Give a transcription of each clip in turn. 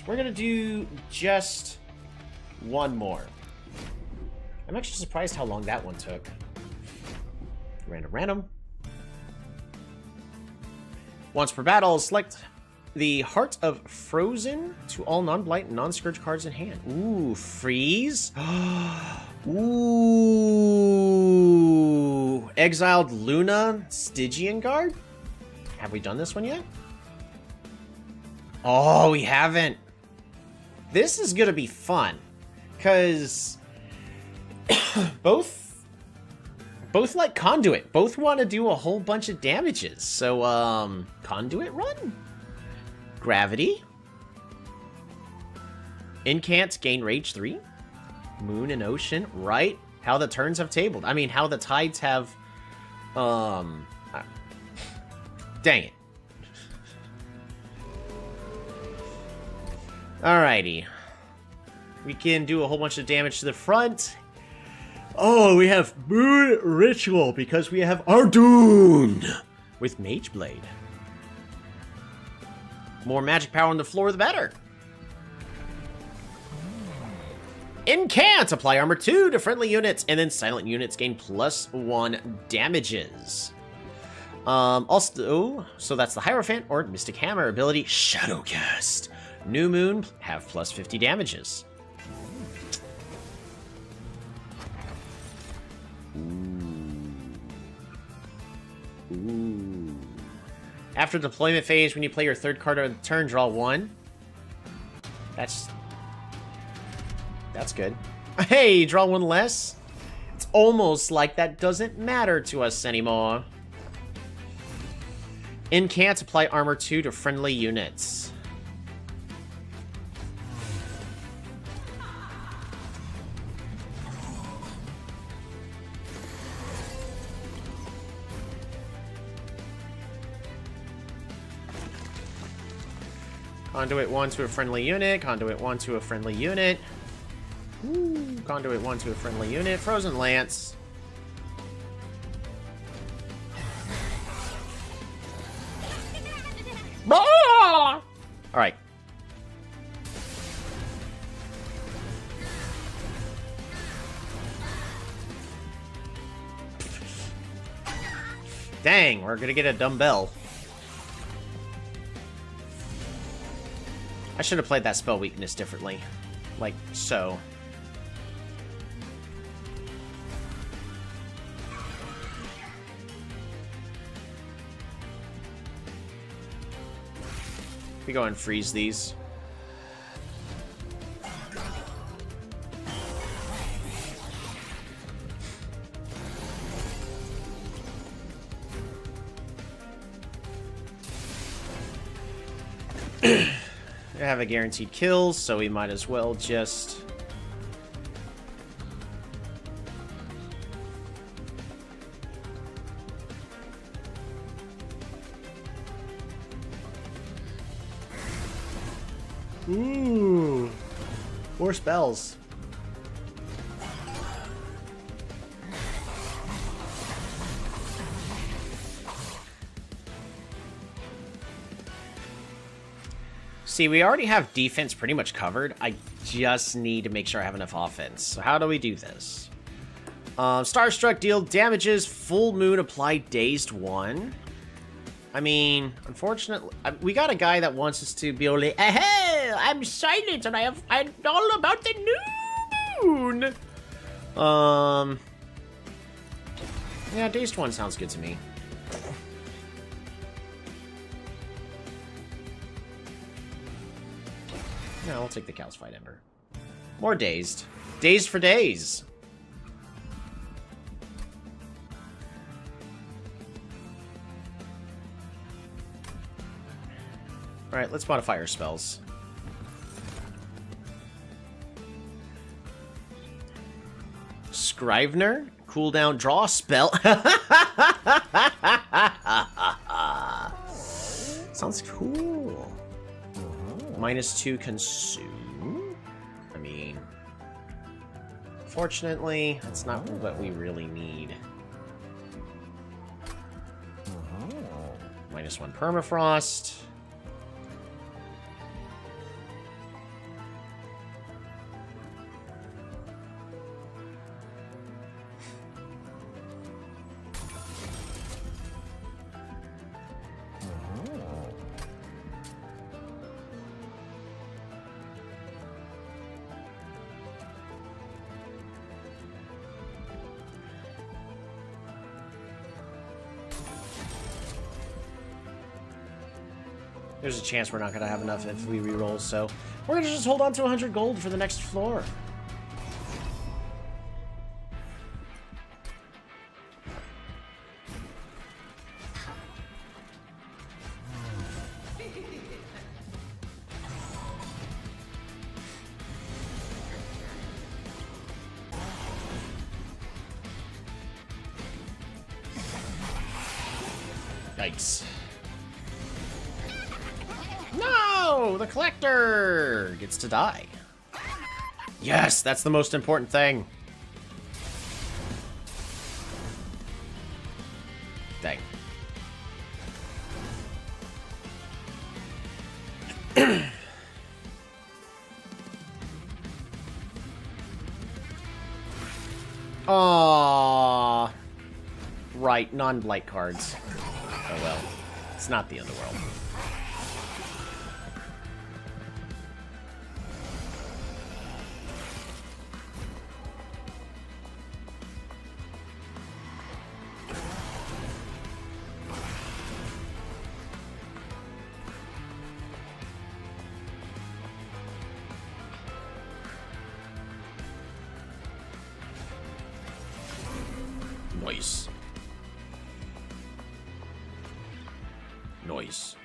We're gonna do just one more. I'm actually surprised how long that one took. Random. Once per battle, select the Heart of Frozen to all non-blight and non-scourge cards in hand. Ooh, freeze. Ooh. Exiled Luna, Stygian Guard? Have we done this one yet? Oh, we haven't. This is gonna be fun. Because both like Conduit. Both want to do a whole bunch of damages. So, Conduit run? Gravity. Incant, gain rage 3. Moon and Ocean, right? How the turns have tabled. I mean, how the tides have... Dang it. Alrighty. We can do a whole bunch of damage to the front. Oh, we have Moon Ritual because we have Ardoon with Mage Blade. More magic power on the floor, the better. Incant, apply armor 2 to friendly units, and then silent units gain +1 damages. Also, so that's the Hierophant or Mystic Hammer ability. Shadowcast. New Moon, have +50 damages. Ooh. After deployment phase, when you play your third card on the turn, draw 1. That's good. Hey, draw 1 less. It's almost like that doesn't matter to us anymore. Incant, apply armor 2 to friendly units. Conduit 1 to a friendly unit. Conduit 1 to a friendly unit. Ooh, Conduit 1 to a friendly unit. Frozen Lance. Alright. Dang, we're gonna get a dumbbell. I should have played that spell weakness differently. Like so. We go and freeze these. I have a guaranteed kill, so we might as well just... Ooh, more spells. See, we already have defense pretty much covered. I just need to make sure I have enough offense. So how do we do this? Starstruck, deal damages. Full Moon, apply dazed 1. I mean, unfortunately, we got a guy that wants us to be only, hey, I'm silent and I know all about the new moon. Yeah, dazed 1 sounds good to me. No, I'll take the Calcified Ember. More dazed. Dazed for days. Alright, let's modify our spells. Scrivener, cooldown, draw a spell. Sounds cool. -2 consume. I mean, fortunately, that's not what we really need. -1 permafrost. there's a chance we're not going to have enough if we reroll, so we're going to just hold on to 100 gold for the next floor. Yikes. No! The collector gets to die. Yes, that's the most important thing. Dang. Aww. Right, non-blight cards. Oh well. It's not the underworld. Nice. Noise.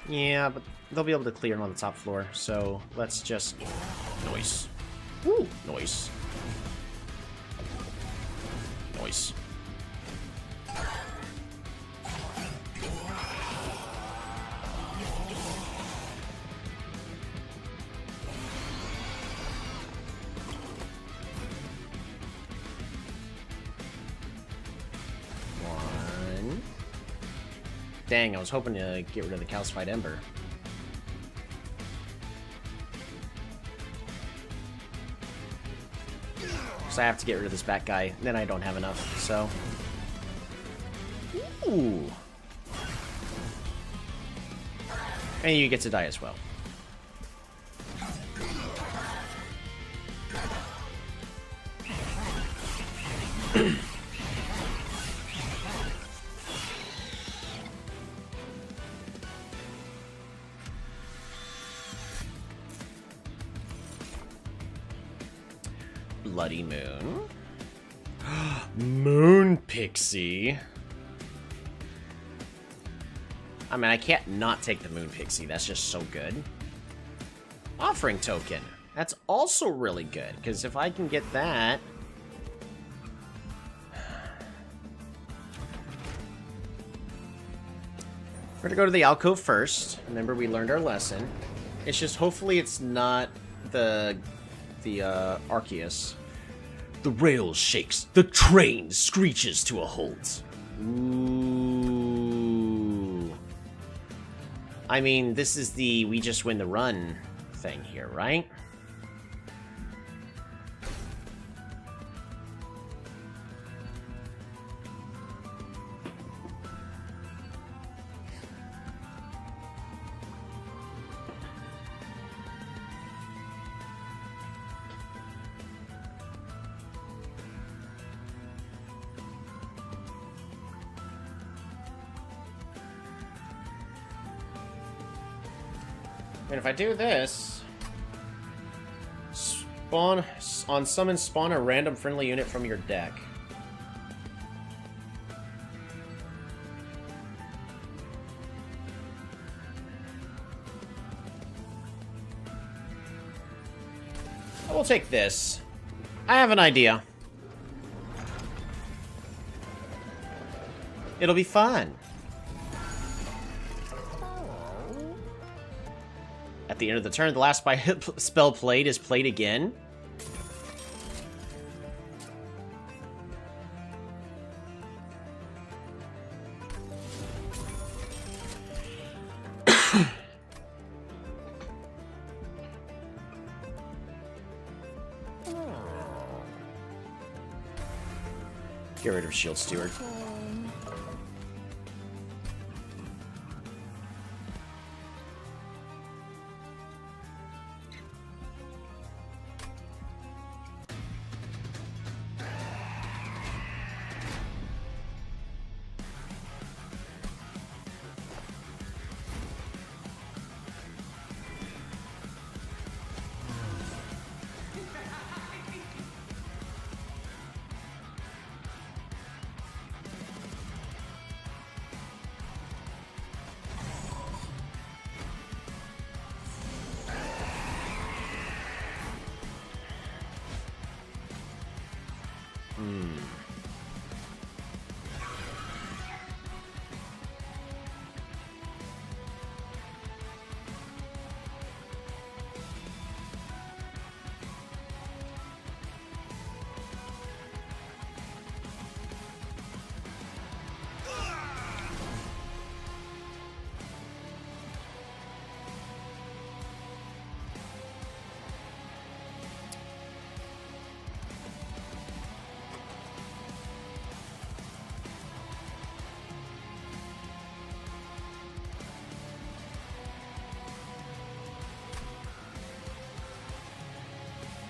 Yeah, but they'll be able to clear him on the top floor, so let's just... Noise. Woo! Noise. Noise. Dang, I was hoping to get rid of the calcified ember. So I have to get rid of this bat guy, then I don't have enough, so... Ooh! And you get to die as well. Bloody Moon. Moon Pixie. I mean, I can't not take the Moon Pixie. That's just so good. Offering Token. That's also really good, because if I can get that... We're gonna go to the alcove first. Remember, we learned our lesson. It's just, hopefully it's not the Arceus. The rail shakes. The train screeches to a halt. Ooh. I mean, this is the we just win the run thing here, right? And if I do this, spawn on summon, spawn a random friendly unit from your deck. I will take this. I have an idea. It'll be fun. At the end of the turn, the last spell played is played again. Get rid of Shield Steward.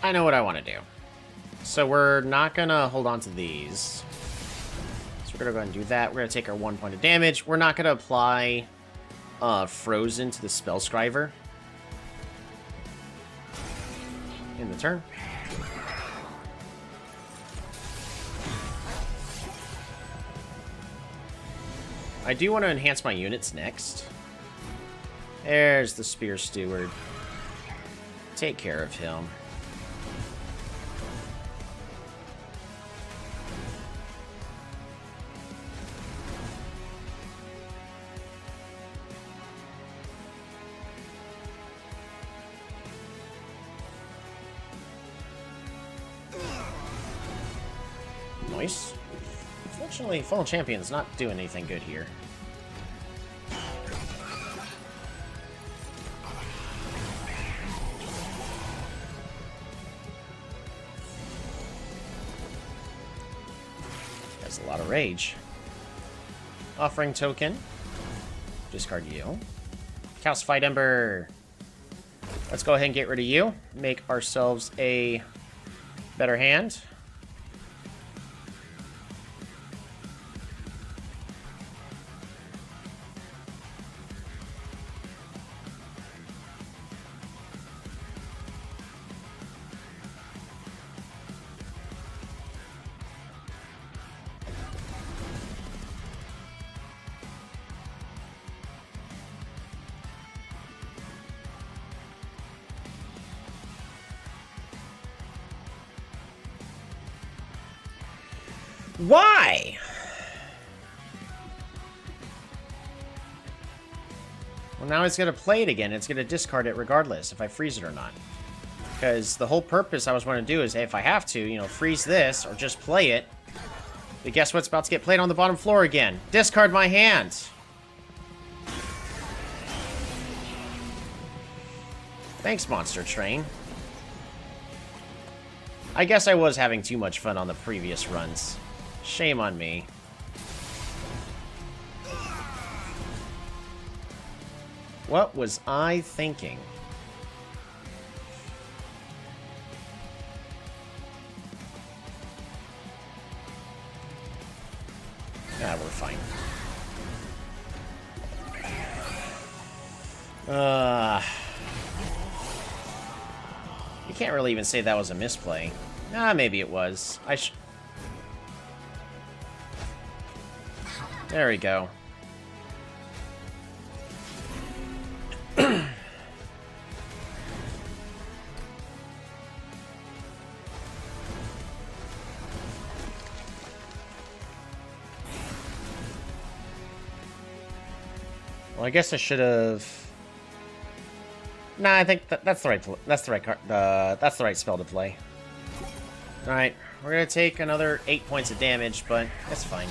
I know what I want to do. So we're not going to hold on to these. So we're going to go ahead and do that. We're going to take our 1 point of damage. We're not going to apply Frozen to the Spellscriber in the turn. I do want to enhance my units next. There's the Spear Steward. Take care of him. Nice. Unfortunately, Fallen Champion's not doing anything good here. Has a lot of rage. Offering token. Discard you. Calcified Ember. Let's go ahead and get rid of you. Make ourselves a better hand. Why? Well, now it's going to play it again. It's going to discard it regardless if I freeze it or not. Because the whole purpose I was going to do is, hey, if I have to, you know, freeze this or just play it. But guess what's about to get played on the bottom floor again? Discard my hand. Thanks, Monster Train. I guess I was having too much fun on the previous runs. Shame on me. What was I thinking? Ah, we're fine. You can't really even say that was a misplay. Ah, maybe it was. There we go. Well, I guess I should have. Nah, I think that's the right card. That's the right spell to play. All right, we're gonna take another 8 points of damage, but that's fine.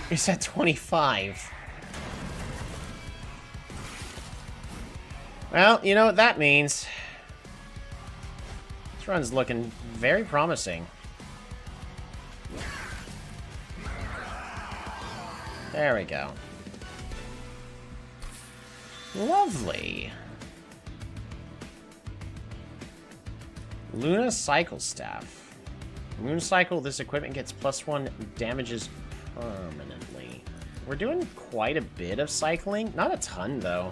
He's at 25. Well, you know what that means. This run's looking very promising. There we go. Lovely. Luna Cycle Staff. Moon Cycle, this equipment gets +1 damages permanently. We're doing quite a bit of cycling. Not a ton, though.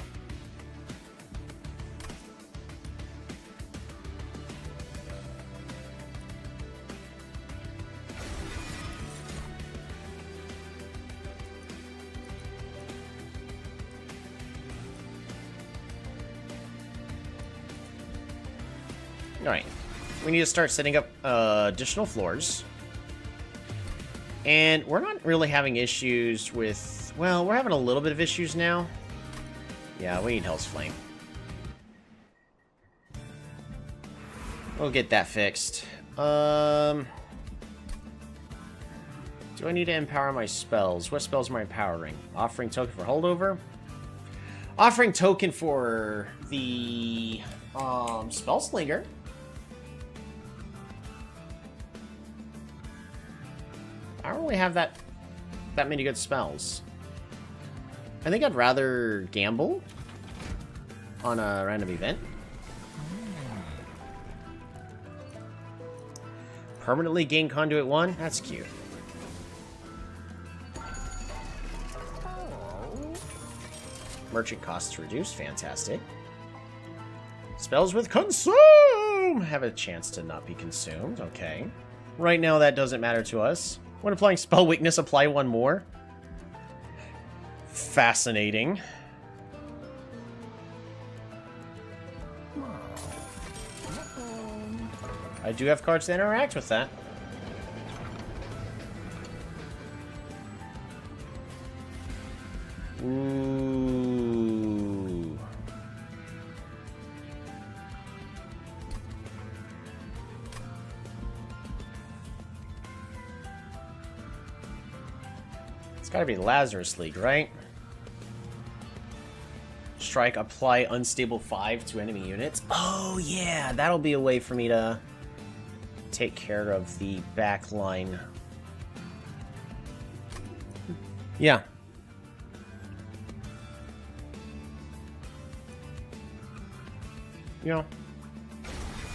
Alright. we need to start setting up additional floors. And we're not really having issues with... Well, we're having a little bit of issues now. Yeah, we need Hell's Flame. We'll get that fixed. Do I need to empower my spells? What spells am I empowering? Offering token for holdover? Offering token for the Spell Slinger. I don't really have that many good spells. I think I'd rather gamble on a random event. Permanently gain Conduit 1? That's cute. Merchant costs reduced. Fantastic. Spells with Consume! Have a chance to not be consumed. Okay. Right now, that doesn't matter to us. When applying Spell Weakness, apply one more. Fascinating. I do have cards that interact with that. Ooh. It's gotta be Lazarus League, right? Strike, apply unstable 5 to enemy units. Oh yeah, that'll be a way for me to take care of the back line. Yeah. You know,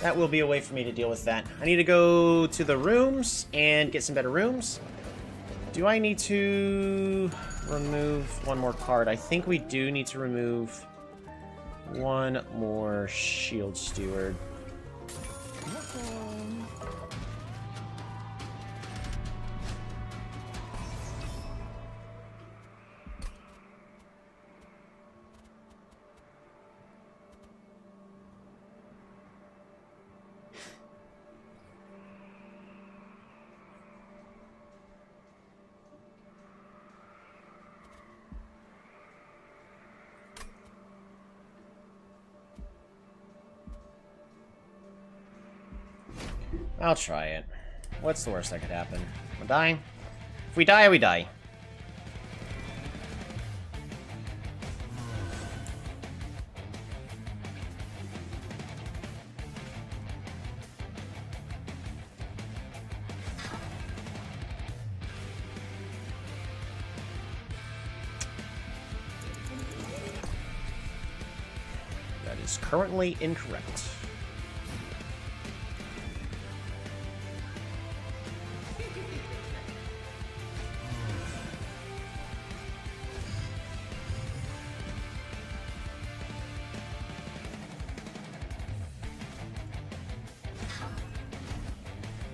that will be a way for me to deal with that. I need to go to the rooms and get some better rooms. Do I need to remove one more card? I think we do need to remove one more Shield Steward. I'll try it. What's the worst that could happen? We'll die? If we die, we die. That is currently incorrect.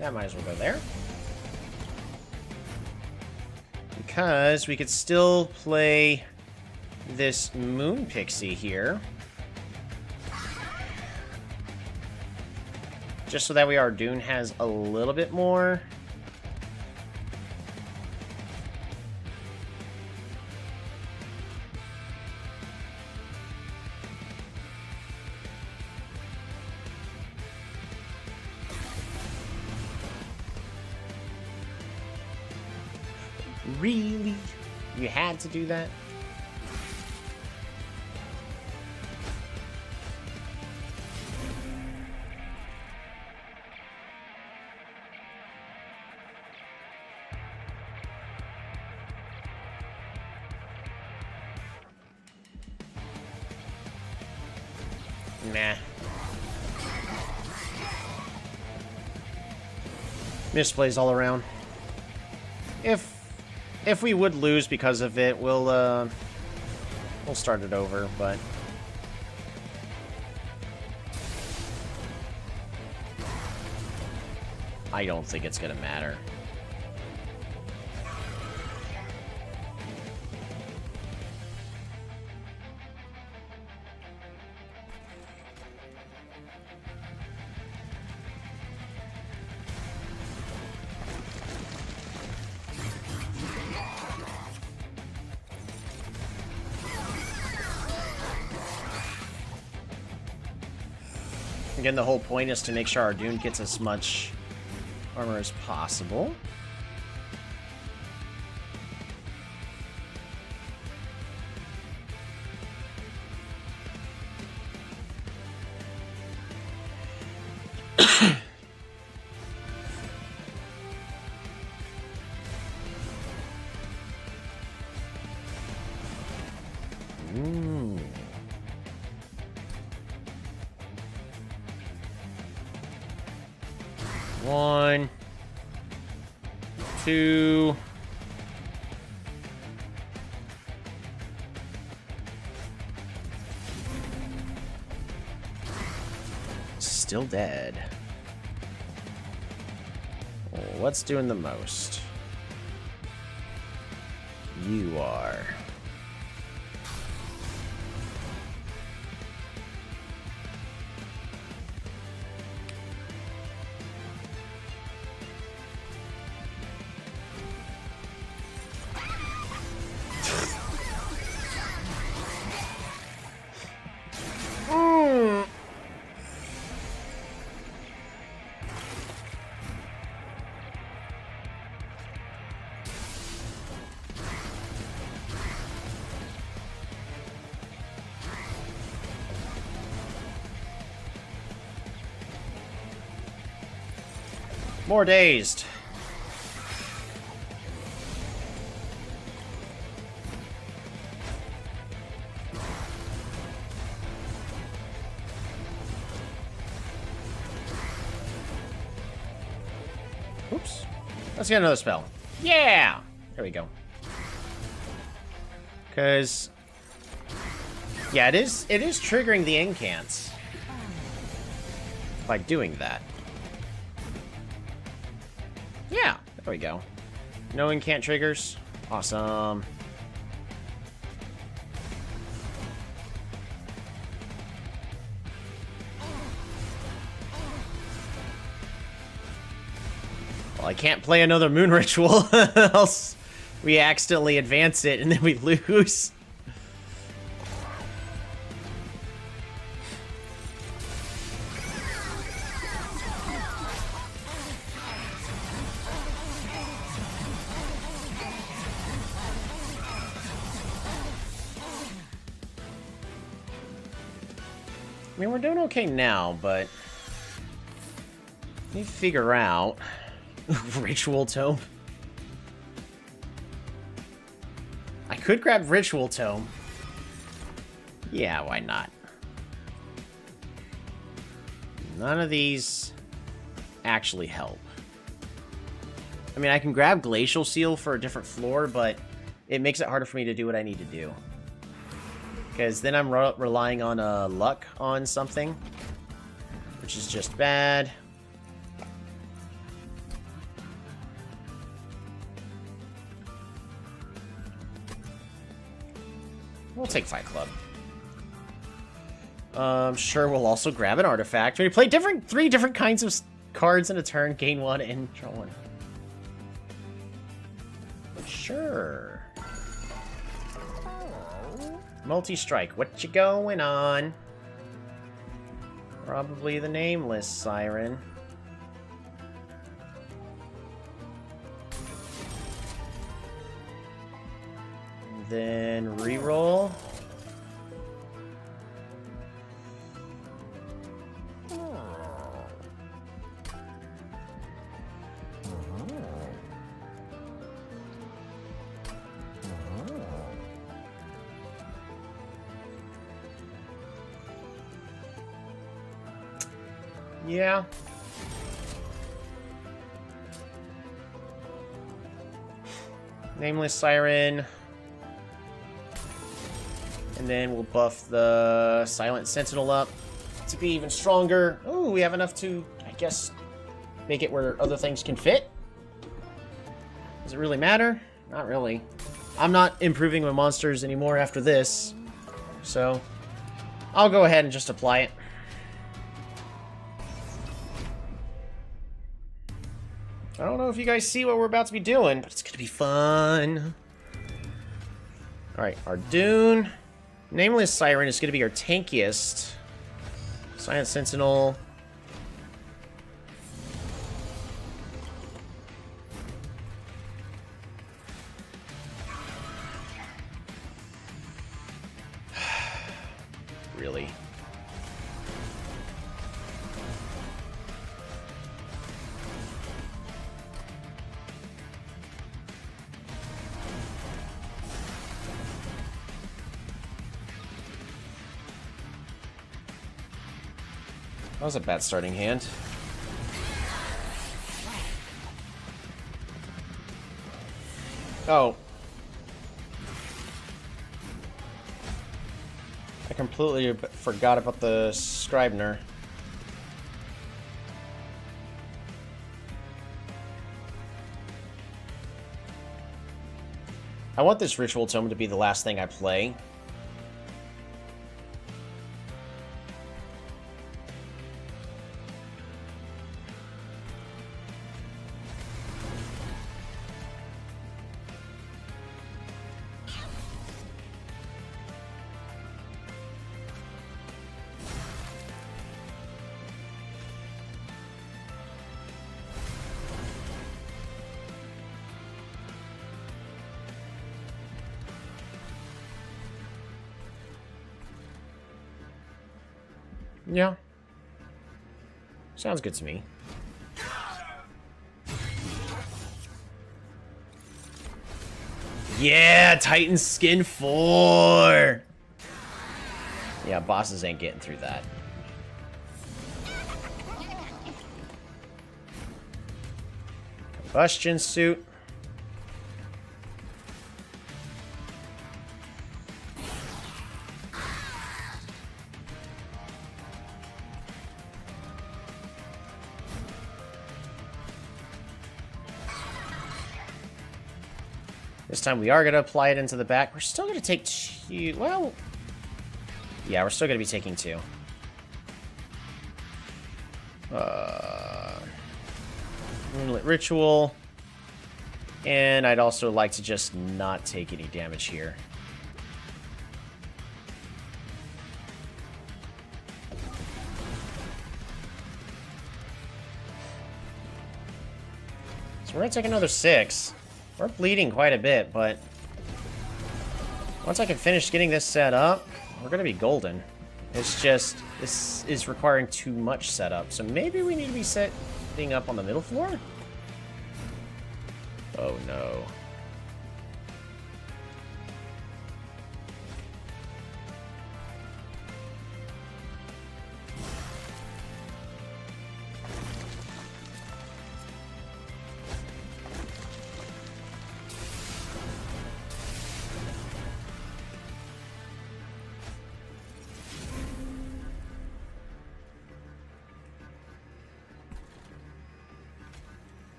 That might as well go there. Because we could still play this Moon Pixie here. Just so that way our Dune has a little bit more. Really? You had to do that? Nah. Misplays all around. If we would lose because of it, we'll start it over, but I don't think it's gonna matter. Again, the whole point is to make sure our Dune gets as much armor as possible. One, two. Still dead. What's doing the most? You are. More dazed. Oops. Let's get another spell. Yeah! There we go. Because... yeah, it is triggering the incants. By doing that. Yeah, there we go. No incant triggers. Awesome. Well, I can't play another moon ritual, else we accidentally advance it and then we lose. I mean, we're doing okay now, but let me figure out Ritual Tome. I could grab Ritual Tome. Yeah, why not? None of these actually help. I mean, I can grab Glacial Seal for a different floor, but it makes it harder for me to do what I need to do. Because then I'm relying on luck on something, which is just bad. We'll take Fight Club. Sure, we'll also grab an artifact. We play three different kinds of cards in a turn, gain one, and draw one. Sure. Multi-strike, what you going on? Probably the Nameless Siren. Then reroll. Yeah. Nameless Siren. And then we'll buff the Silent Sentinel up to be even stronger. Ooh, we have enough to, I guess, make it where other things can fit. Does it really matter? Not really. I'm not improving my monsters anymore after this. So, I'll go ahead and just apply it. I don't know if you guys see what we're about to be doing, but it's going to be fun. Alright, our Dune. Nameless Siren is going to be our tankiest. Silent Sentinel. really. That was a bad starting hand. Oh. I completely forgot about the Scribner. I want this Ritual Tome to be the last thing I play. Yeah. Sounds good to me. Yeah, Titan Skin 4! Yeah, bosses ain't getting through that. Combustion suit. This time we are going to apply it into the back. We're still going to take 2... Well... Yeah, we're still going to be taking 2. Moonlit Ritual. And I'd also like to just not take any damage here. So we're going to take another 6. We're bleeding quite a bit, but once I can finish getting this set up, we're going to be golden. It's just, this is requiring too much setup, so maybe we need to be setting up on the middle floor? Oh no.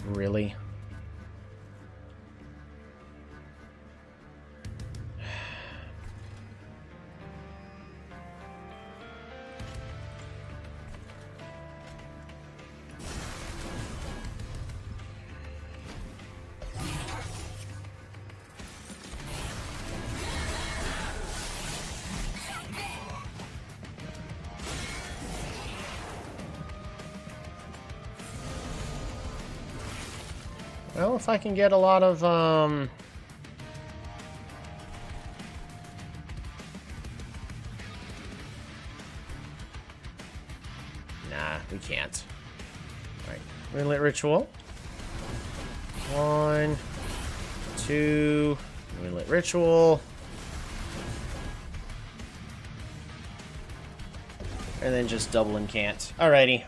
Really? Well, if I can get a lot of, Nah, we can't. Alright, Moonlit Ritual. 1, 2, Moonlit Ritual. And then just double and can't. Alrighty.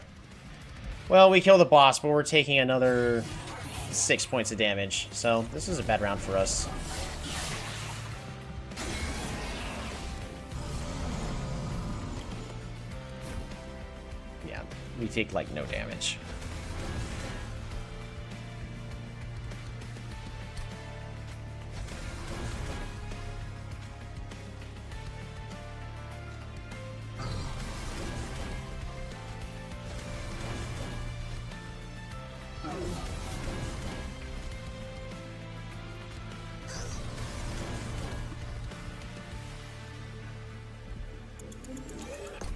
Well, we kill the boss, but we're taking another 6 points of damage, so this is a bad round for us. Yeah, we take, like, no damage.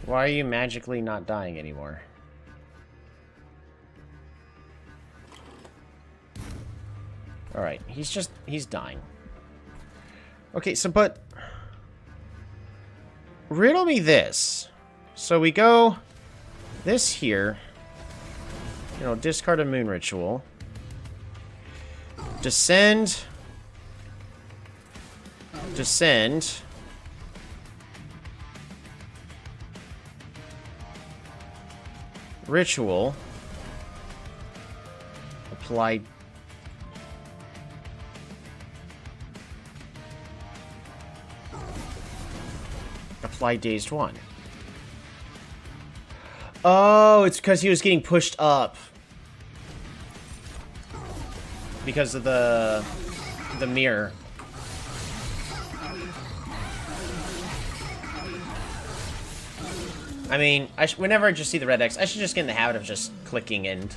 Why are you magically not dying anymore? Alright, he's dying. Okay, so but... Riddle me this. So we go this here. You know, discard a moon ritual. Descend. Descend. Ritual. Apply. Apply dazed one. Oh, it's because he was getting pushed up. Because of the mirror. I mean, whenever I just see the red X, I should just get in the habit of just clicking end.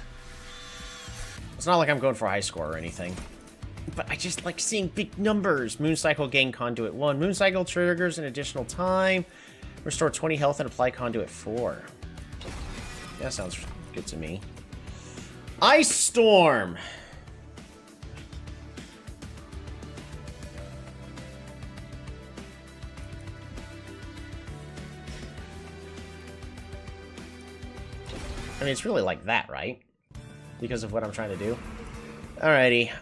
It's not like I'm going for a high score or anything. But I just like seeing big numbers. Moon Cycle gain Conduit 1. Moon Cycle triggers an additional time. Restore 20 health and apply Conduit 4. That sounds good to me. Ice Storm! I mean, it's really like that, right? Because of what I'm trying to do. Alrighty.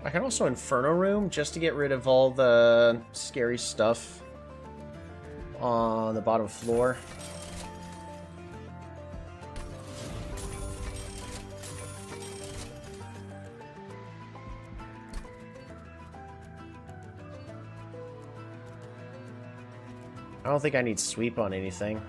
I can also Inferno Room just to get rid of all the scary stuff on the bottom floor. I don't think I need sweep on anything.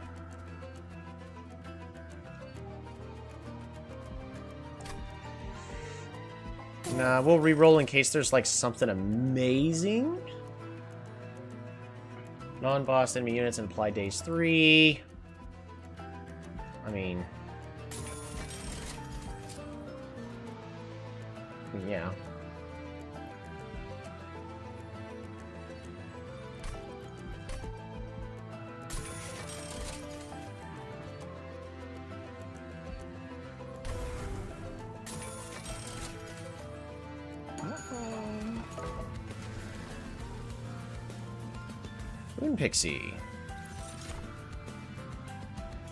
Nah, we'll re-roll in case there's like something amazing. Non-boss enemy units and apply days 3. I mean... yeah. Moon Pixie.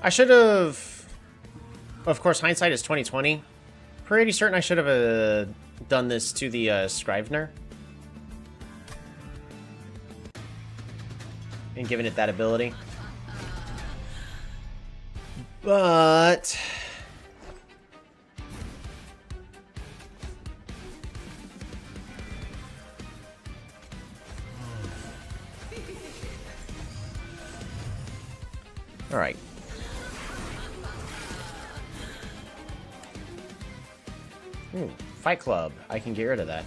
I should have... Of course, hindsight is 2020. Pretty certain I should have done this to the Scrivener. And given it that ability. But... alright. Fight Club. I can get rid of that.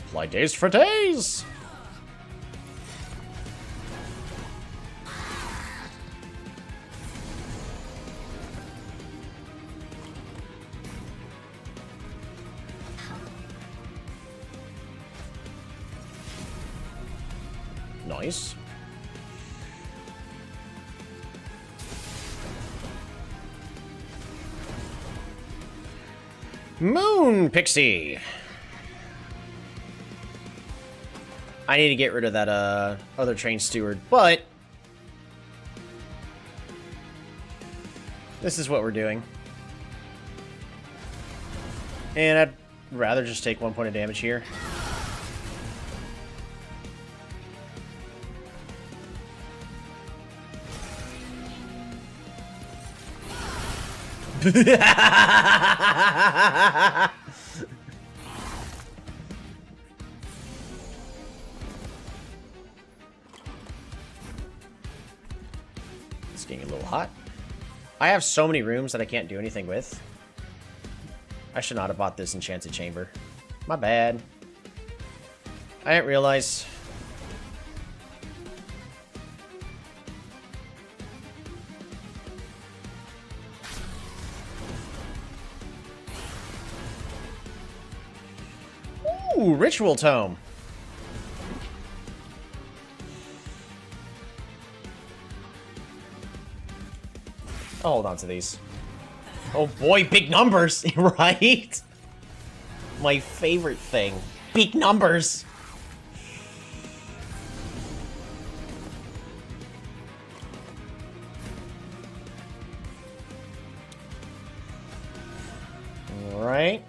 Apply days for days! Nice. Moon Pixie. I need to get rid of that other train steward, but this is what we're doing. And I'd rather just take 1 point of damage here. It's getting a little hot. I have so many rooms that I can't do anything with. I should not have bought this enchanted chamber. My bad. I didn't realize. Ooh, Ritual Tome. I'll hold on to these. Oh boy, big numbers, right? My favorite thing. Big numbers. Alright.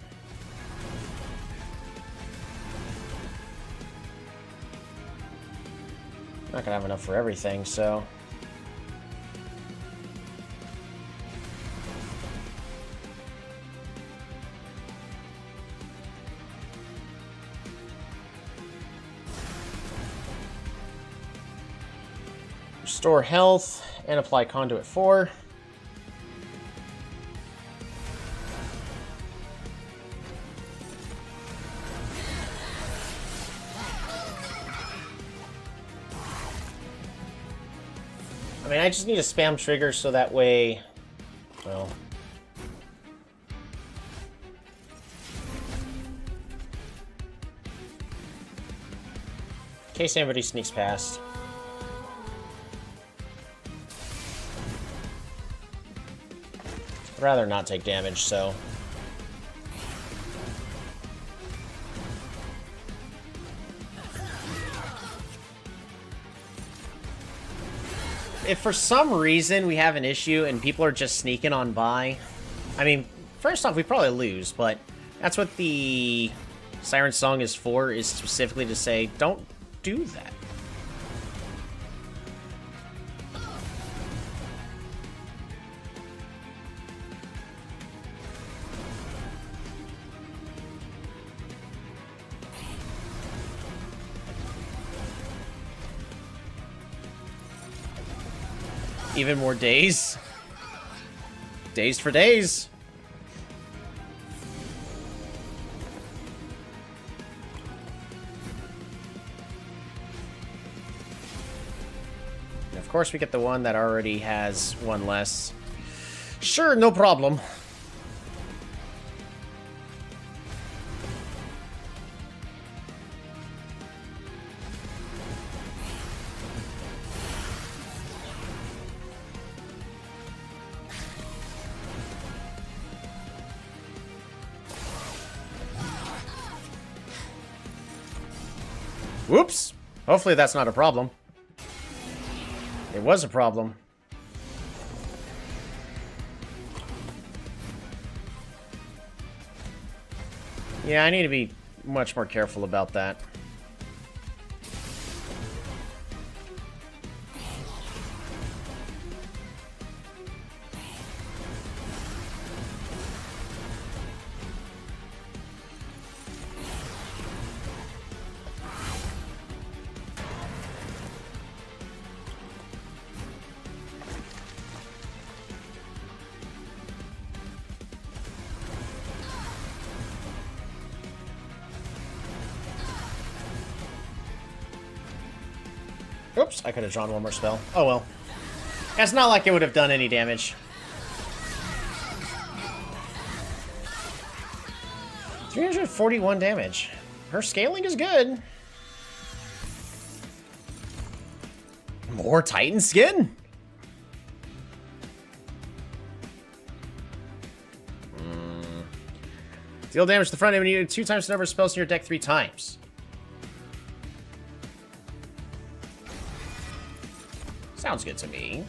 Not gonna have enough for everything, so... Restore health and apply Conduit 4. I mean, I just need to spam trigger so that way, well... in case anybody sneaks past. I'd rather not take damage, so... if for some reason we have an issue and people are just sneaking on by, I mean, first off, we probably lose, but that's what the Siren Song is for, is specifically to say, don't do that. Even more days. Days for days. And of course, we get the one that already has one less. Sure, no problem. Whoops! Hopefully that's not a problem. It was a problem. Yeah, I need to be much more careful about that. Oops, I could have drawn one more spell. Oh well. It's not like it would have done any damage. 341 damage. Her scaling is good. More Titan skin? Deal damage to the front enemy 2 times the number of spells in your deck 3 times. Sounds good to me.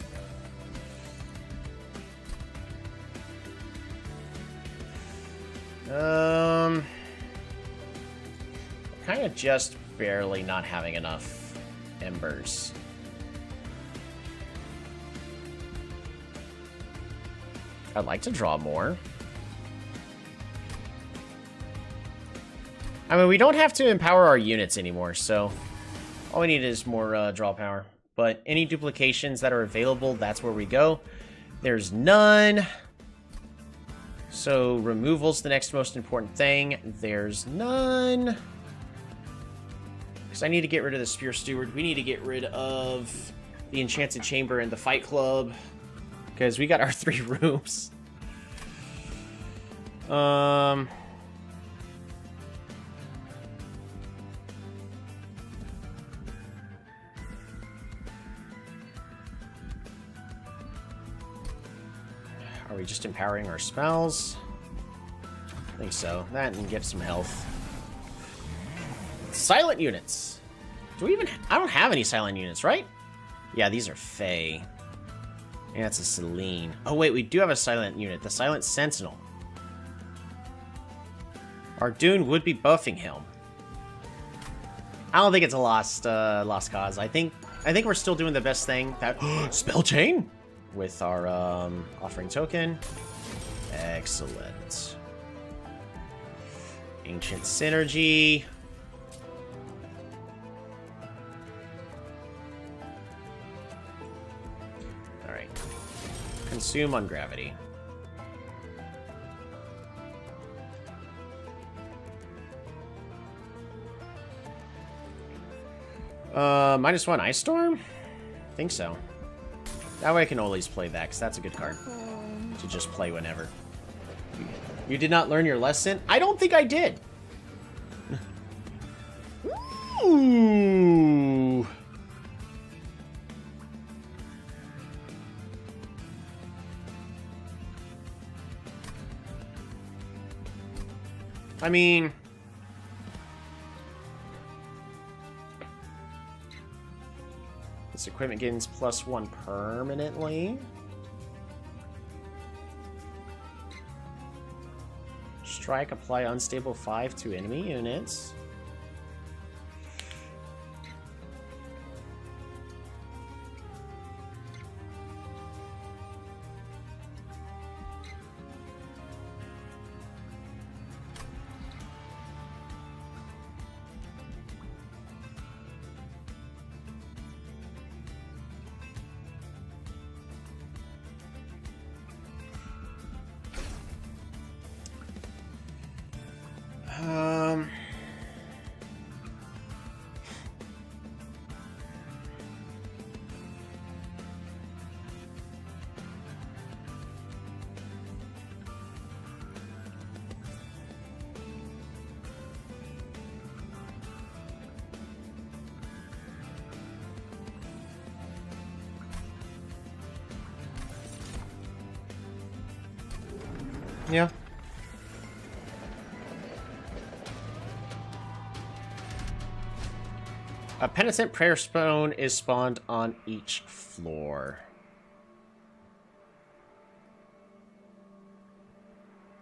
Kind of just barely not having enough embers. I'd like to draw more. I mean, we don't have to empower our units anymore, so all we need is more draw power. But any duplications that are available, that's where we go. There's none. So removal's the next most important thing. There's none. Because I need to get rid of the Spear Steward. We need to get rid of the Enchanted Chamber and the Fight Club. Because we got our 3 rooms. Are we just empowering our spells? I think so. That and get some health. Silent units. Do we even... I don't have any silent units, right? Yeah, these are Fae. Yeah, it's a Selene. Oh, wait, we do have a silent unit. The Silent Sentinel. Ardoon would be buffing him. I don't think it's a lost cause. I think we're still doing the best thing. That spell chain with our offering token. Excellent. Ancient synergy. All right. Consume on gravity. -1 Ice Storm? I think so. That way I can always play that, because that's a good card to just play whenever. You did not learn your lesson? I don't think I did. Ooh. I mean... This equipment gains +1 permanently. Strike, apply unstable 5 to enemy units. Yeah. A Penitent Prayer Stone is spawned on each floor.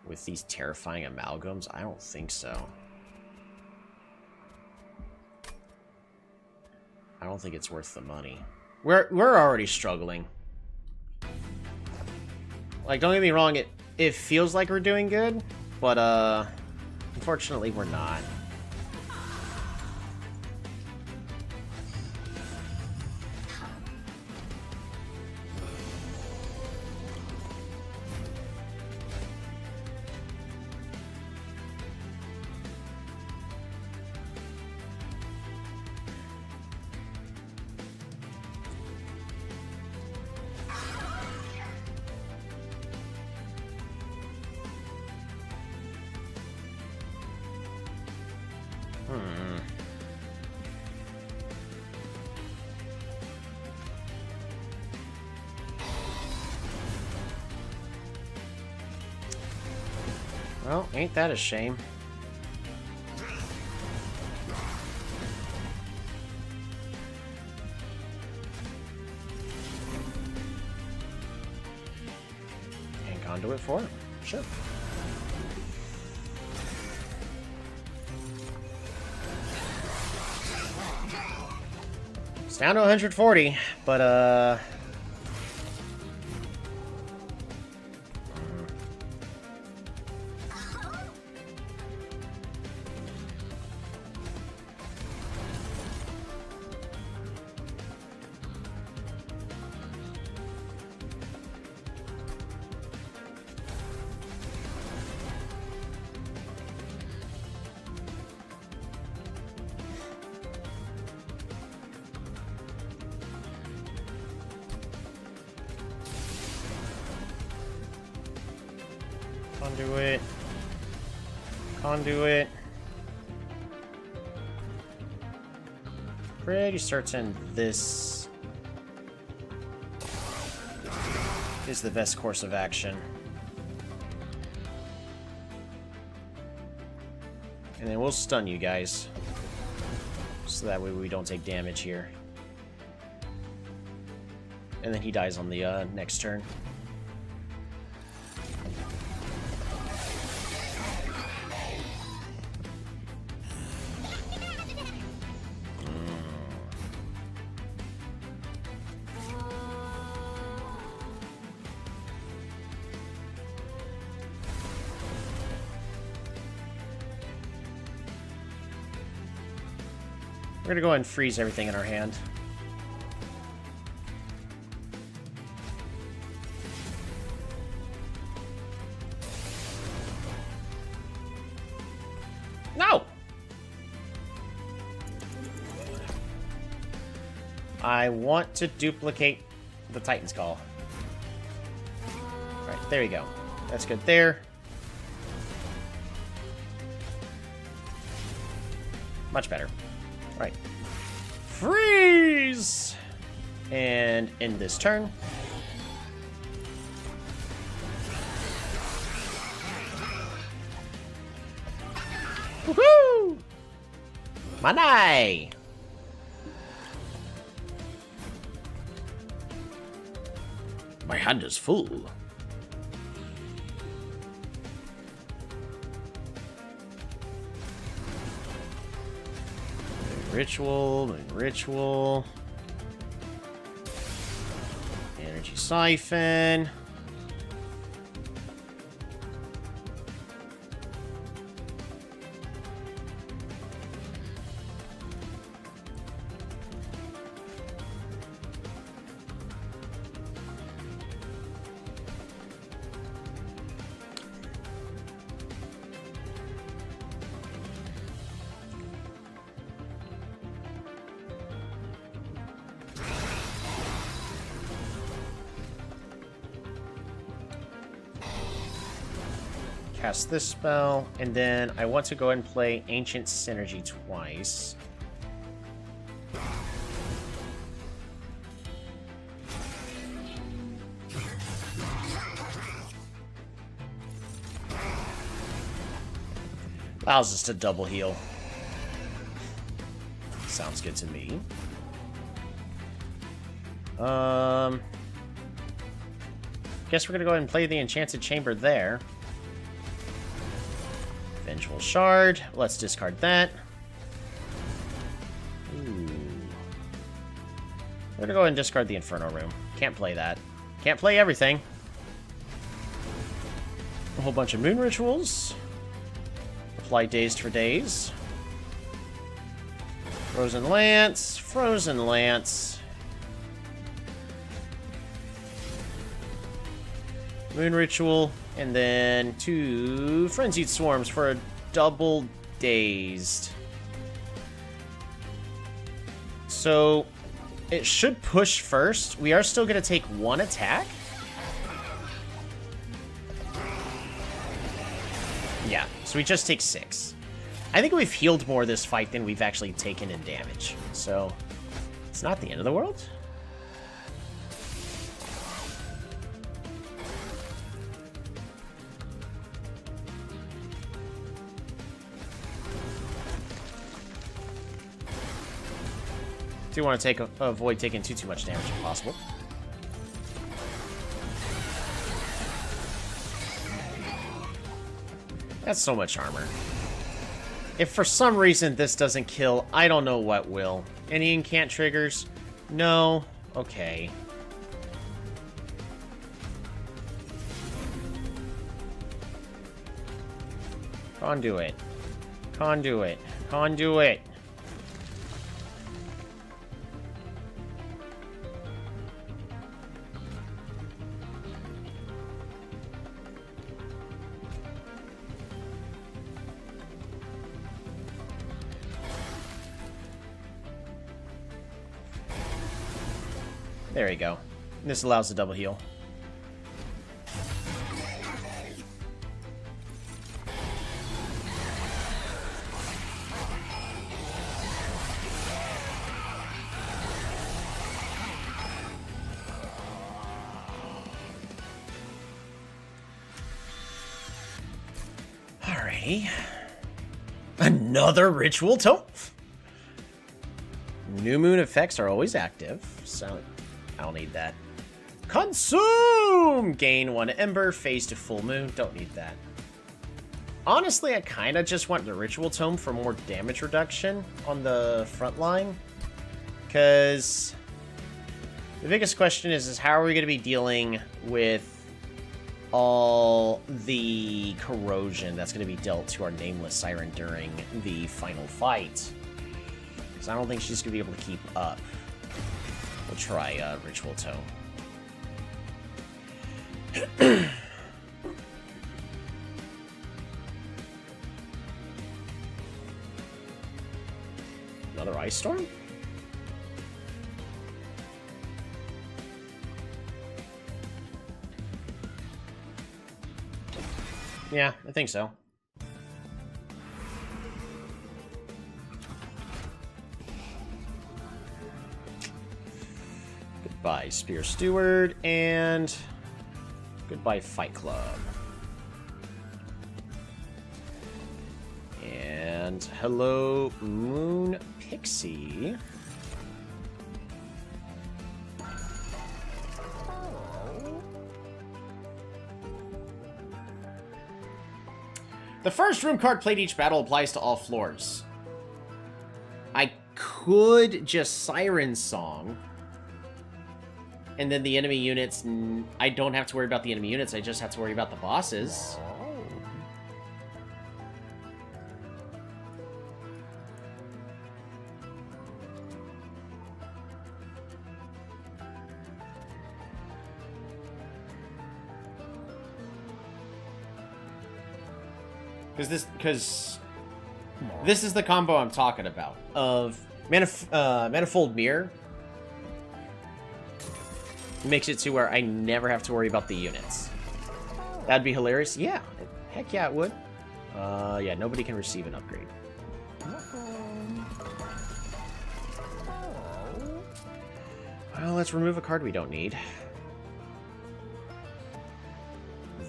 With these terrifying amalgams? I don't think so. I don't think it's worth the money. We're already struggling. Like, don't get me wrong, it feels like we're doing good, but unfortunately we're not. Well, ain't that a shame? And conduit 4? Sure. It's down to 140, but Conduit. Conduit. Pretty certain this is the best course of action. And then we'll stun you guys. So that way we don't take damage here. And then he dies on the next turn. We're gonna go ahead and freeze everything in our hand. No! I want to duplicate the Titan's Call. Alright, there you go. That's good there. Much better. Right. Freeze! And end this turn. Woohoo! Manai! My hand is full. Ritual, ritual. Energy siphon. Cast this spell, and then I want to go ahead and play Ancient Synergy twice. Allows us to double heal. Sounds good to me. Guess we're gonna go ahead and play the Enchanted Chamber there. Vengeful Shard. Let's discard that. Ooh. We're gonna go ahead and discard the Inferno Room. Can't play that. Can't play everything. A whole bunch of Moon Rituals. Apply Dazed for Days. Frozen Lance. Frozen Lance. Moon Ritual. And then 2 Frenzied Swarms for a double Dazed. So, it should push first. We are still going to take 1 attack. Yeah, so we just take 6. I think we've healed more this fight than we've actually taken in damage. So, it's not the end of the world. Do want to avoid taking too much damage if possible. That's so much armor. If for some reason this doesn't kill, I don't know what will. Any incant triggers? No? Okay. Conduit. Conduit. Conduit. There you go. This allows the double heal. Alrighty. Another ritual tome. New moon effects are always active, so I don't need that. Consume! Gain 1 ember, phase to full moon. Don't need that. Honestly, I kind of just want the ritual tome for more damage reduction on the front line. Because the biggest question is how are we going to be dealing with all the corrosion that's going to be dealt to our Nameless Siren during the final fight? Because I don't think she's going to be able to keep up. We'll try Ritual Tome. Another Ice Storm? Yeah, I think so. Goodbye, Spear Steward, and goodbye, Fight Club. And hello, Moon Pixie. The first room card played each battle applies to all floors. I could just Siren Song. And then the enemy units, I don't have to worry about the enemy units, I just have to worry about the bosses. Because this is the combo I'm talking about of Manifold Mirror makes it to where I never have to worry about the units. That'd be hilarious. Yeah, heck yeah, it would. Yeah, nobody can receive an upgrade. Well, let's remove a card we don't need.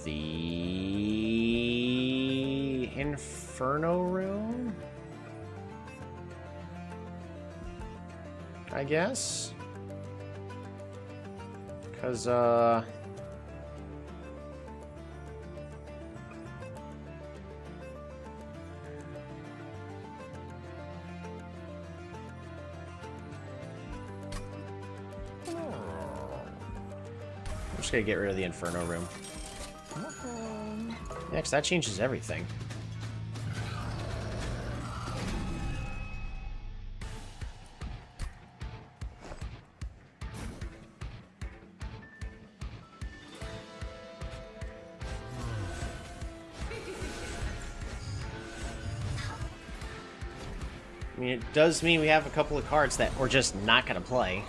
The Inferno Rune, I guess. Because, I'm just gonna get rid of the Inferno Room. Next, that changes everything. I mean, it does mean we have a couple of cards that we're just not gonna play.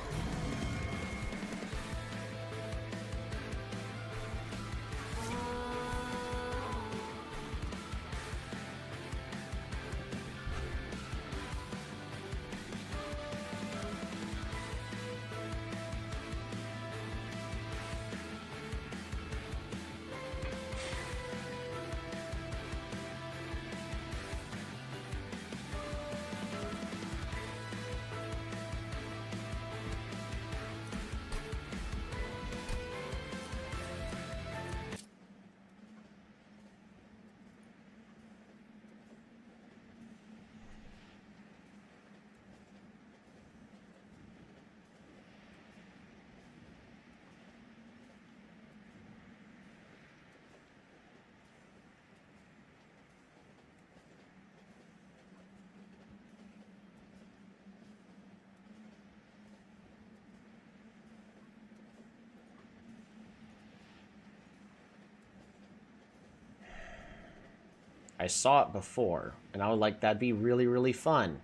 I saw it before, and I was like, that'd be really, really fun.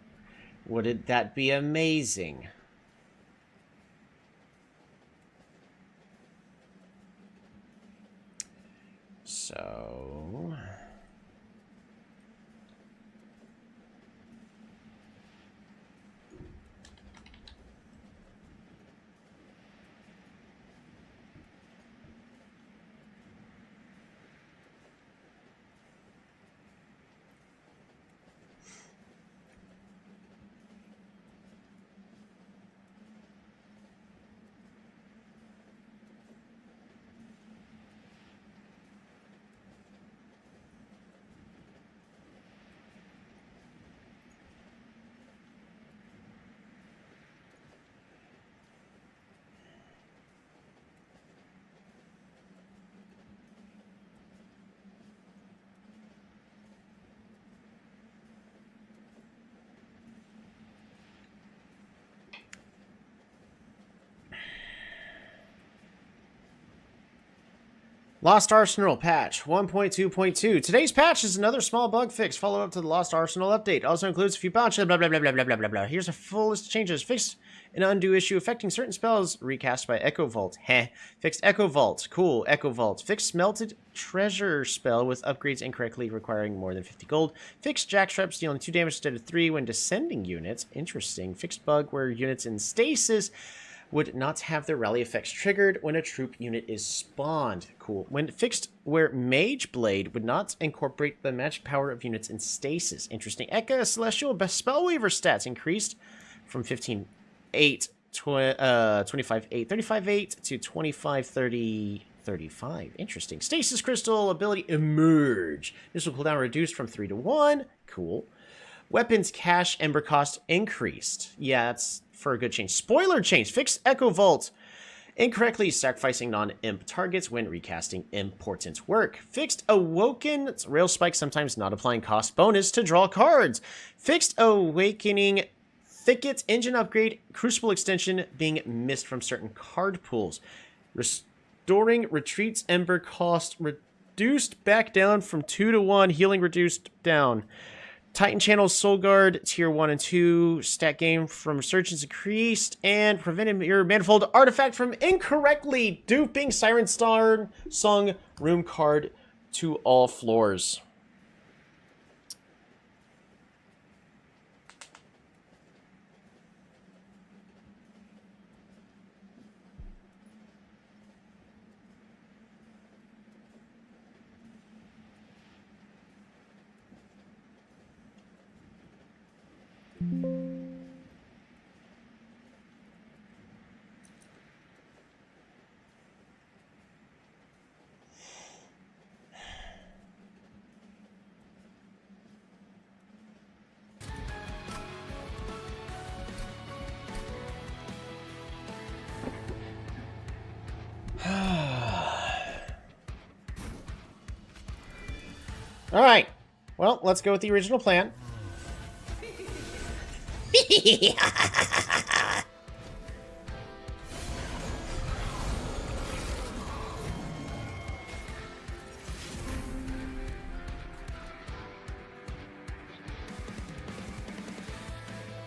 Wouldn't that be amazing? So... Lost Arsenal patch 1.2.2. Today's patch is another small bug fix. Follow up to the Lost Arsenal update. Also includes a few bounces. Blah blah blah blah blah blah blah blah. Here's a full list of changes. Fix an undo issue affecting certain spells. Recast by Echo Vault. Heh. Fixed Echo Vault. Cool. Echo Vault. Fixed Smelted Treasure spell with upgrades incorrectly requiring more than 50 gold. Fixed Jackstraps dealing 2 damage instead of 3 when descending units. Interesting. Fixed bug where units in stasis would not have their rally effects triggered when a troop unit is spawned. Cool. When fixed where Mage Blade would not incorporate the magic power of units in stasis. Interesting. Eka Celestial Spellweaver stats increased from 15.8, 25.8, 35.8 to 25.30, 35. Interesting. Stasis Crystal ability Emerge. This will cooldown reduced from 3 to 1. Cool. Weapons cash ember cost increased. Yeah, that's for a good change. Spoiler change. Fixed Echo Vault. Incorrectly sacrificing non-imp targets when recasting important work. Fixed Awoken Rail Spike sometimes not applying cost bonus to draw cards. Fixed Awakening Thicket engine upgrade Crucible extension being missed from certain card pools. Restoring retreats ember cost reduced back down from 2 to 1. Healing reduced down. Titan Channel Soul Guard Tier 1 and 2 stat gain from Resurgence increased, and prevented your manifold artifact from incorrectly duping Siren Star Song room card to all floors. Alright, well, let's go with the original plan.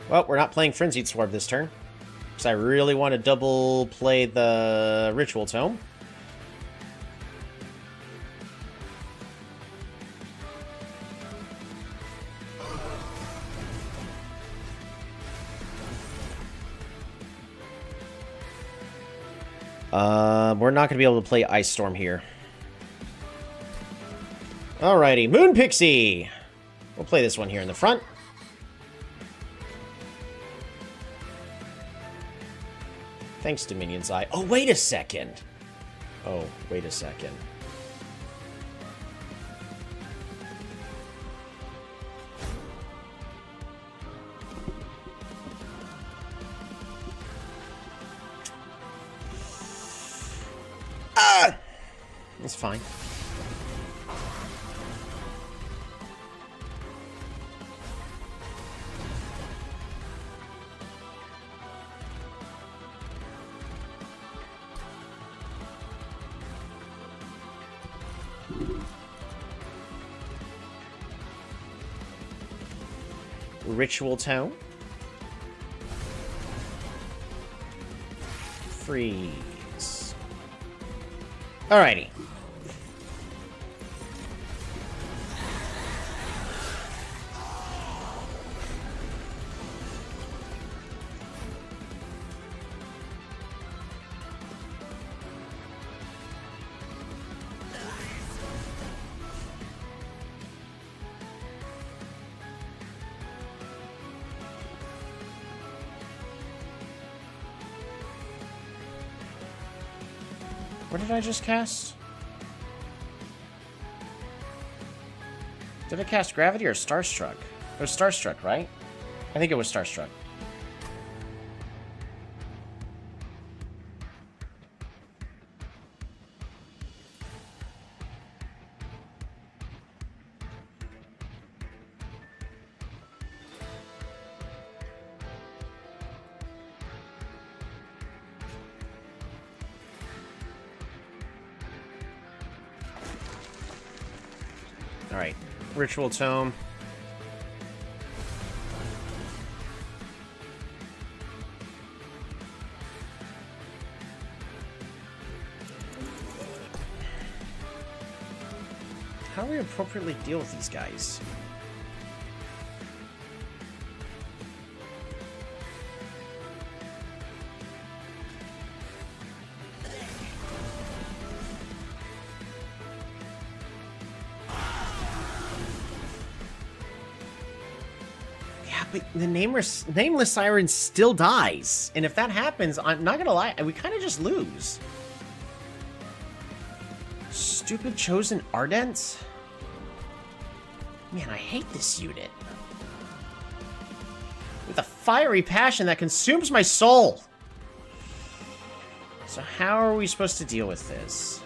Well, we're not playing Frenzied Swarm this turn, because I really want to double play the Ritual Tome. We're not going to be able to play Ice Storm here. Alrighty, Moon Pixie! We'll play this one here in the front. Thanks, Dominion's Eye. Oh, wait a second! Oh, wait a second. It's fine. Ritual Tome. Freeze. Alrighty. What did I just cast? Did I cast Gravity or Starstruck? It was Starstruck, right? I think it was Starstruck. Ritual Tome. How do we appropriately deal with these guys? But the nameless siren still dies, and if that happens, I'm not gonna lie, we kind of just lose. Stupid chosen ardents. Man, I hate this unit. With a fiery passion that consumes my soul. So how are we supposed to deal with this?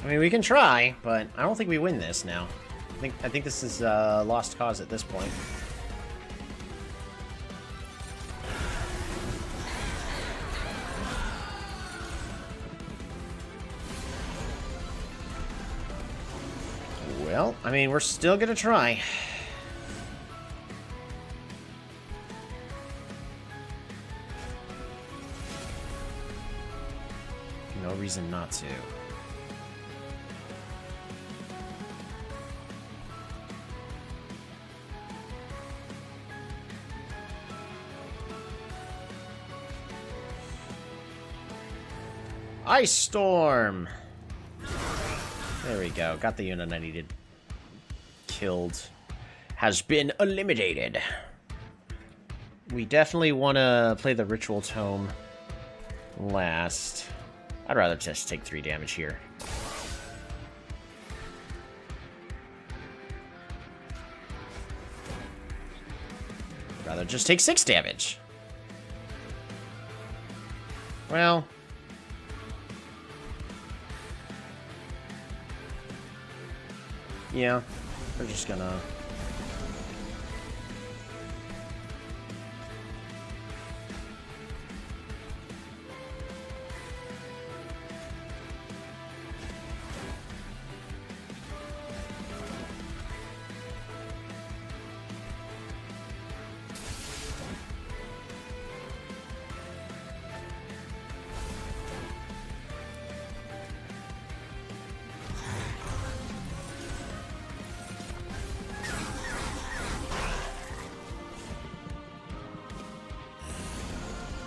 I mean, we can try, but I don't think we win this now. I think this is a lost cause at this point. Well, I mean, we're still gonna try. No reason not to. Ice Storm! There we go. Got the unit I needed. Killed. Has been eliminated. We definitely want to play the Ritual Tome last. I'd rather just take 3 damage here. Rather just take 6 damage. Well... yeah, we're just gonna...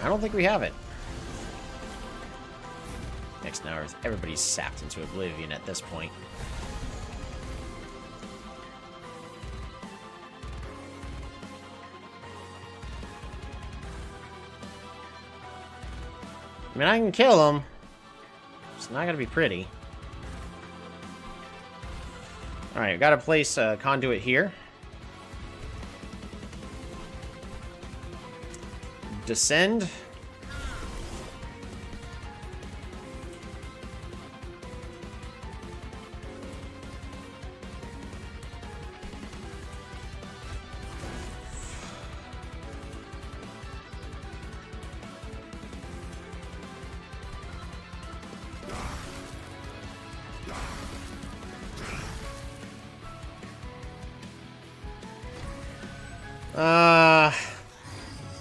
I don't think we have it. Next now, everybody's sapped into oblivion at this point. I mean, I can kill him. It's not gonna be pretty. Alright, I've got to place a conduit here. Descend.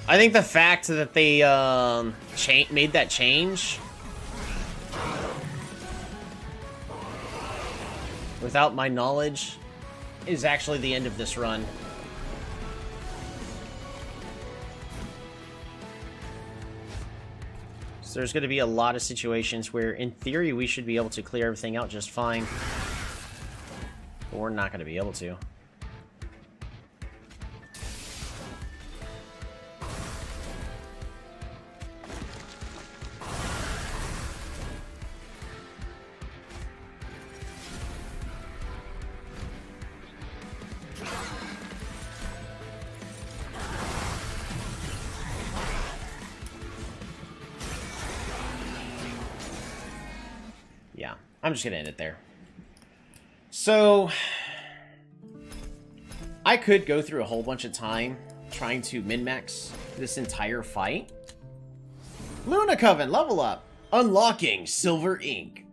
I think the fact that they made that change without my knowledge is actually the end of this run. So there's going to be a lot of situations where, in theory, we should be able to clear everything out just fine. But we're not going to be able to. I'm just gonna end it there. So, I could go through a whole bunch of time trying to min-max this entire fight. Luna Coven, level up. Unlocking Silver Ink.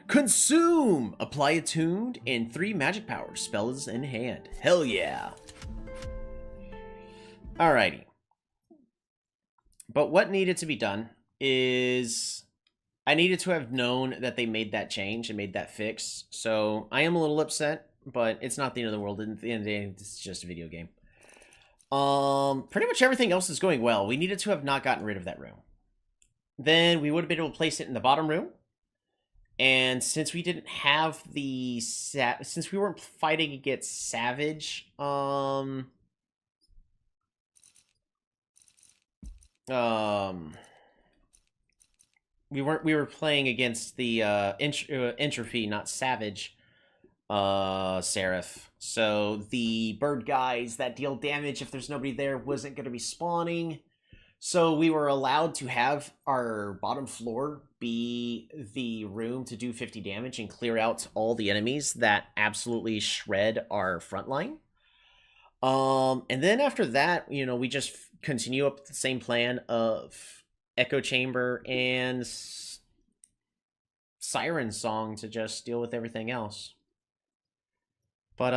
Consume! Apply attuned and 3 magic powers. Spells in hand. Hell yeah. Alrighty. But what needed to be done is I needed to have known that they made that change and made that fix. So I am a little upset, but it's not the end of the world. At the end of the day, it's just a video game. Pretty much everything else is going well. We needed to have not gotten rid of that room. Then we would have been able to place it in the bottom room. And since we didn't have the since we weren't fighting against Savage, we were playing against the Entropy, not Savage, Seraph. So the bird guys that deal damage if there's nobody there wasn't going to be spawning. So we were allowed to have our bottom floor be the room to do 50 damage and clear out all the enemies that absolutely shred our front line. And then after that, you know, we just continue up the same plan of Echo Chamber and Siren Song to just deal with everything else. But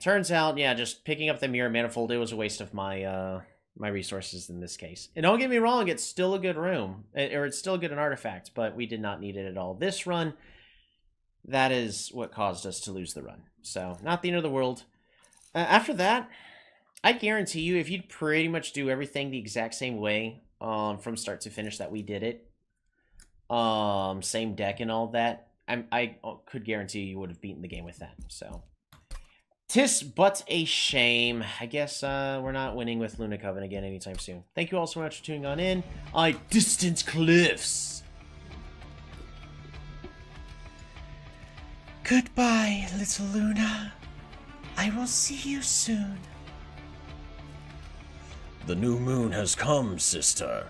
turns out, yeah, just picking up the Mirror Manifold, it was a waste of my my resources in this case. And don't get me wrong, it's still a good room, or it's still good an artifact, but we did not need it at all. This run, that is what caused us to lose the run. So, not the end of the world. After that, I guarantee you, if you'd pretty much do everything the exact same way, from start to finish that we did it, same deck and all that, I could guarantee you would have beaten the game with that. So, 'tis but a shame. I guess we're not winning with Luna Coven again anytime soon. Thank you all so much for tuning on in. Distant Cliffs. Goodbye, little Luna. I will see you soon. The new moon has come, sister.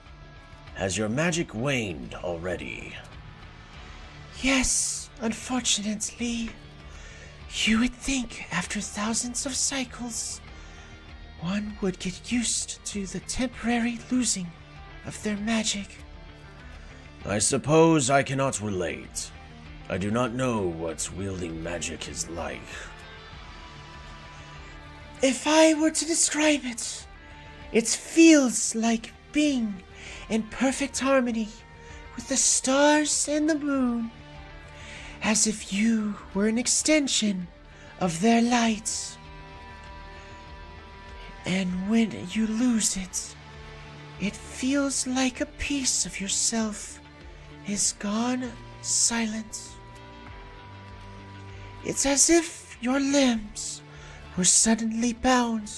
Has your magic waned already? Yes, unfortunately. You would think after thousands of cycles, one would get used to the temporary losing of their magic. I suppose I cannot relate. I do not know what wielding magic is like. If I were to describe it, it feels like being in perfect harmony with the stars and the moon, as if you were an extension of their light. And when you lose it, it feels like a piece of yourself is gone silent. It's as if your limbs were suddenly bound,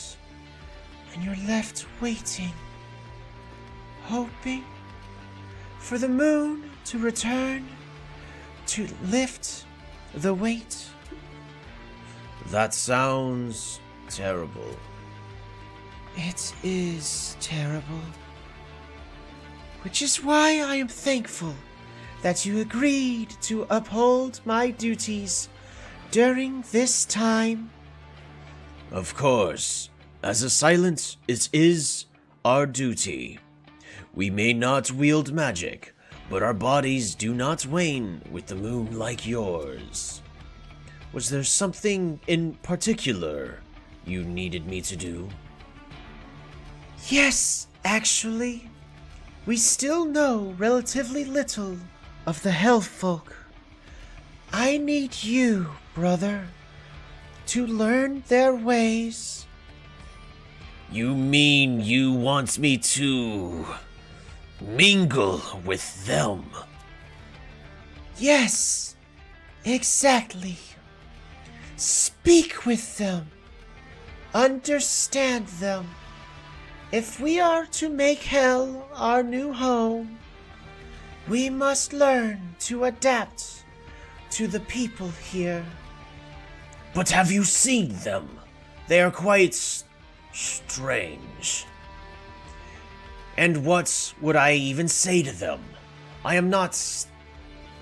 and you're left waiting, hoping for the moon to return to lift the weight. That sounds terrible. It is terrible. Which is why I am thankful that you agreed to uphold my duties during this time. Of course, as a silent, it is our duty. We may not wield magic, but our bodies do not wane with the moon like yours. Was there something in particular you needed me to do? Yes, actually. We still know relatively little of the Hellfolk. I need you, brother, to learn their ways. You mean you want me to mingle with them? Yes, exactly. Speak with them. Understand them. If we are to make Hell our new home, we must learn to adapt to the people here. But have you seen them? They are quite strange. And what would I even say to them? I am not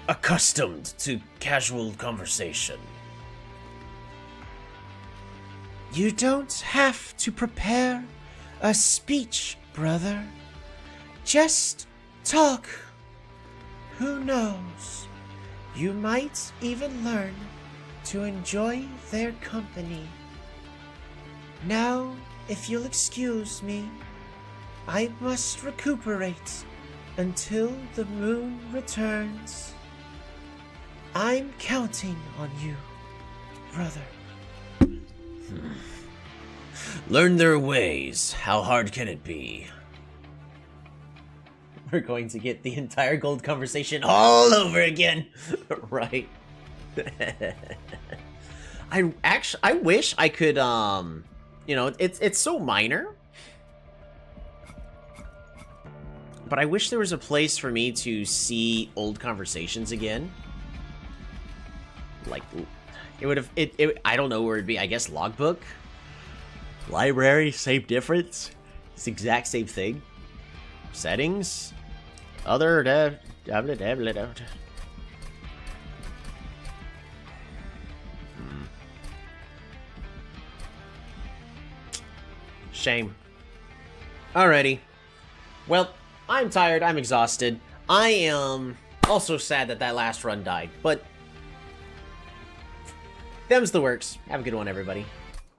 accustomed to casual conversation. You don't have to prepare a speech, brother. Just talk. Who knows? You might even learn to enjoy their company. Now, if you'll excuse me, I must recuperate until the moon returns. I'm counting on you, brother. Learn their ways. How hard can it be? We're going to get the entire gold conversation all over again. Right. I wish I could, you know, it's so minor. But I wish there was a place for me to see old conversations again. Like, it would have, I don't know where it'd be. I guess logbook? Library, same difference. It's the exact same thing. Settings? Other, Shame. Alrighty. Well, I'm tired, I'm exhausted. I am also sad that that last run died, but them's the works. Have a good one, everybody.